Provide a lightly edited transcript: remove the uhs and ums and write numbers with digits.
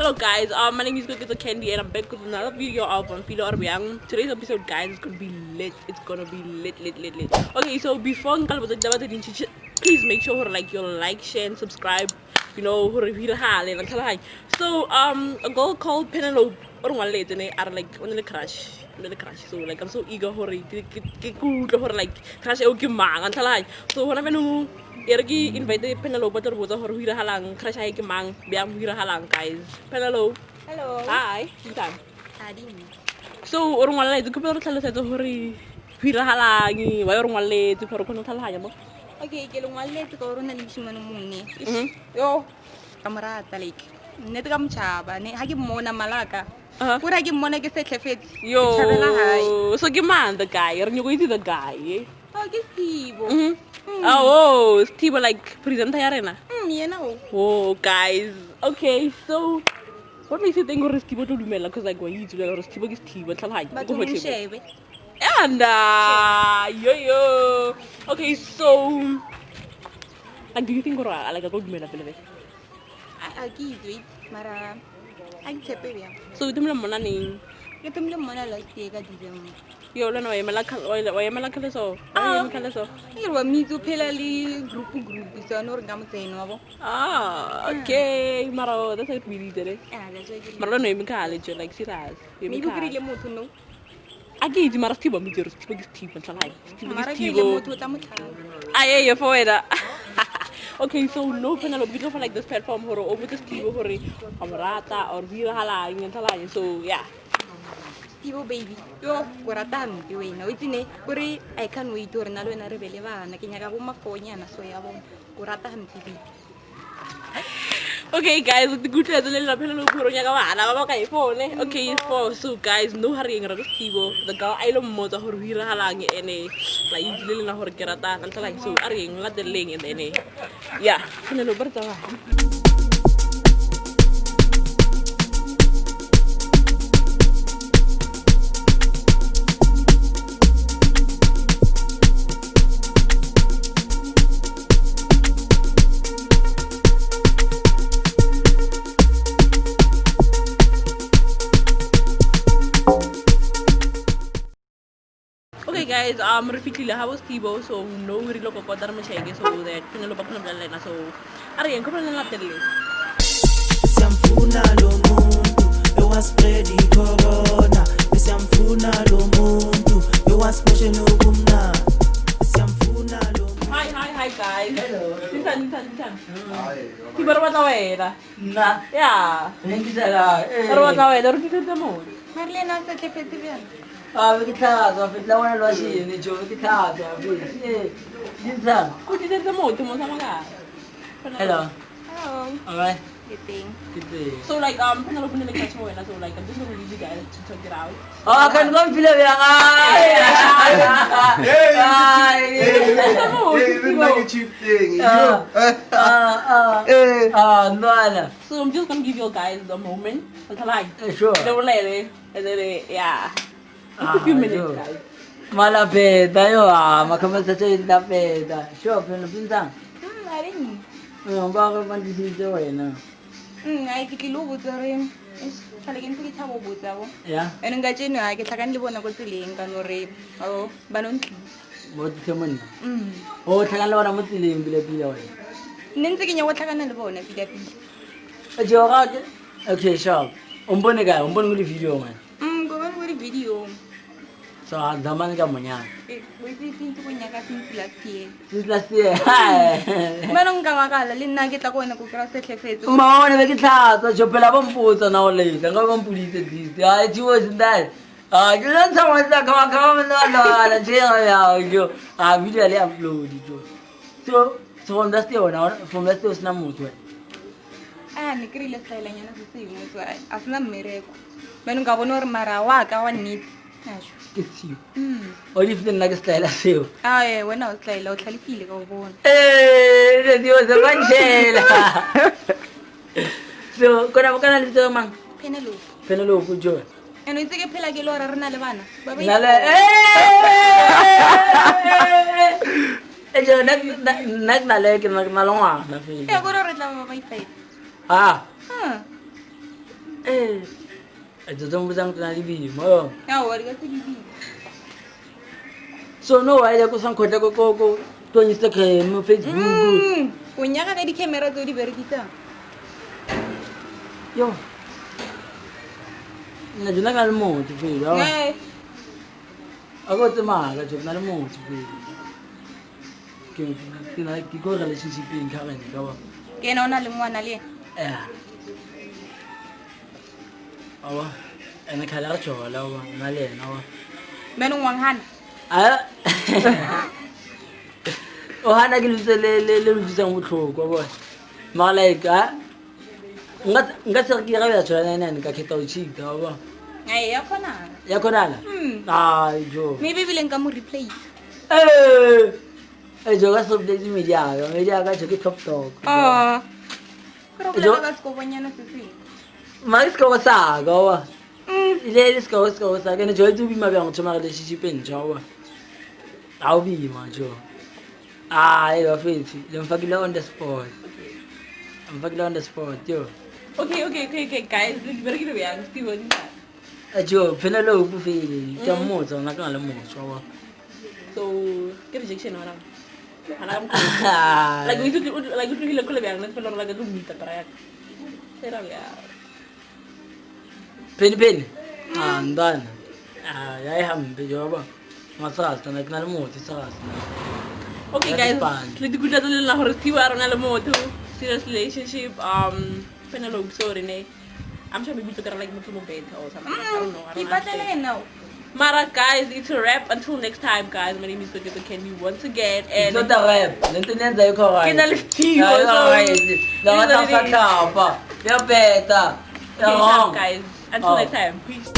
Hello guys, my name is Cookies Candy and I'm back with another video of feela or byang. Today's episode, guys, is gonna be lit. It's gonna be lit. Okay, so before please make sure you like, share, and subscribe. You know, so a girl called Penelope or one lady are like on the crush. So I'm so eager for crush so when I'm Ergi invited Penelope to the Hira Halang, crash I mang, Biam Hira Halang, guys. Penelope. Hello. Hi. Adi. So, or one lady to put a tell us at the Hori Hira Halangi, why or one lady to put a Talhayamo? Okay, Kilumale to go on and Muni. Yo, Camarata Lake. Netgam Chaba, Hagi Mona Malaka. What I give Mona get a fit? Yo, so give man the guy, or you going to the guy. Oh, get Steve. Oh, Steve like present arena. You know. Oh, guys. Okay, so what makes you think of Steve to do Mela? Because like when you do the Steve is Steve, but you shave it. And yo. Okay, so and do you think like a good Mela? I give it, Mara. I tell So you don't money. You don't know Mona like the Yo, no, I'm like so. You were me to Pelali group, so no Gamatano. Ah, okay, Maro, that's what we did. Maro, no, in college, like Siras. You really want to know. I gave you Maratiba with your Steve and I for it. Okay, so no Penelope for like this platform horror over the Steve or Amarata or Vira Hala and Talai. So, yeah. Baby, yo, what a damn you know, it's in a hurry. I can't wait to another and a rebellion. I can have a phone and a soy avon. Guratam TV. Okay, guys, the good little okay, so guys, no hurrying around the girl I don't motor who halang any like little horgerata until like so hurrying, let the ling in any. Yeah, okay guys, repeatedly how was Tibo, so no really look at that much so that Penelope Lena, so are you going to let the Siamfuna lo muntu ewaspreadi corona siamfuna lo muntu ewasposheni ukumna siamfuna lo Hi guys. Hello. Listen. Hi. Tibo what away? Na. Yeah. Ngizala. What away? Don't get the mood. Marlena said the festival. Ngithatha fitla wona lwashini nje ngithatha futhi. Ngizala. Kuthi the mood to Mosamaga. Hello. Hello. All right. Good thing. Good day. So like Penelope like catch more so like I'm just gonna leave you guys to check it out. Oh, kan kon fila yang no. So I'm just gonna give you guys the moment until like Sure. they were later and then yeah. Just a few minutes guys. Malapeta yo makamasa sa lapeta. Sure, pinapintang. I didn't. Bakit man dito wena? I think you look at him. Talagang pili tabo buta ko. Yeah. Ano nga dyan ay kitakan libon ako tuling kanore. Oh, banon. Mo temen. Oh, tagal lawan mo tilim bila. Nense kanya wata kan libon na pila pila. Ajo ka. Okay, sure. Umbon nguli video man. Go on with video. So, daman ka mo niya. Wait, pinto ko niya kasi last year. This last year. Hi. Manong kamakala, linagit ako na kukras sa chefeto. Mao na kita to chopela bomputa na ole. Tanga bompulite dito. Ay, chiwo sindal. Julan sama sa kama na ya yo. Video ali upload jo. So, from that day na mutu. Ni krila style niya na susiyo mo so asna mere ko. Manong kabonor marawa kawan nit. Nasho. Kitsi. Olive din nag-style sa'yo. Wala style o talipili ko bon. Dios sa manchela. So, kuna dito mang Penelope jo. Ano ito kaya pala gilora rin nalabana? Babay. Jo nagnalek nalonga na fi. Ako rin lang babay tayo. Ito itong busang tunalibi mo. Awa, di ka sa gibi. So no, why ako sang kota ko to Instagram, Facebook. Punya ka kaya di camera to di berkita. Yo. Najuna ka mo, tupilo. Ngay. Ako tama ka chop na mo, tupilo. Kiko relationship in karen ka ba? Kaya na limuan na liye. Awa. Ana kala ka chola wa, nale na wa. Menong wanghan. O hana ke le busang botlhoko boy. Malaika. Nga se ke ga tswana nene ka kheta o chika ba. Ngay, ya khona. Ya khonala. Ai jo. Maybe bileng ka mo replay. Jo ga so de media ga jo ke top talk. Pero pala ka ko banya na sisi. Mais ko sa ga wa. Ile ko sa ke ne jo tu bi ma ba ngotho ma relationship en jo wa. Au bi ma jo. Yo fithi. Lemfakile on the spot. Lemfakile on the spot yo. Okay, guys. Let's get byang. Steven. Jo, phela lo bu fele. Ka motso na ka le motso wa. So, get rejection orang. Like itu hilang kalau byang. Nanti kalau lagi tu minta terayak. Serah ya. Pen. Andan. Ya ham be jo ba. Masas na ka le motso sas. Okay guys, let's go dulu lah harus tiba orang alam mau tu serious relationship. Penelope sorry ne. I'm sure maybe together like mutu bed or something. I don't know. No. Mara guys, it's a wrap. Until next time, guys. My name is Dr. Candy once again, and It's not a rap. Nantiyan tayo ko right. Kinaliftigo. Dapat ang sakapa. Ya beta. Ya wrong. Guys. Until next time. Peace.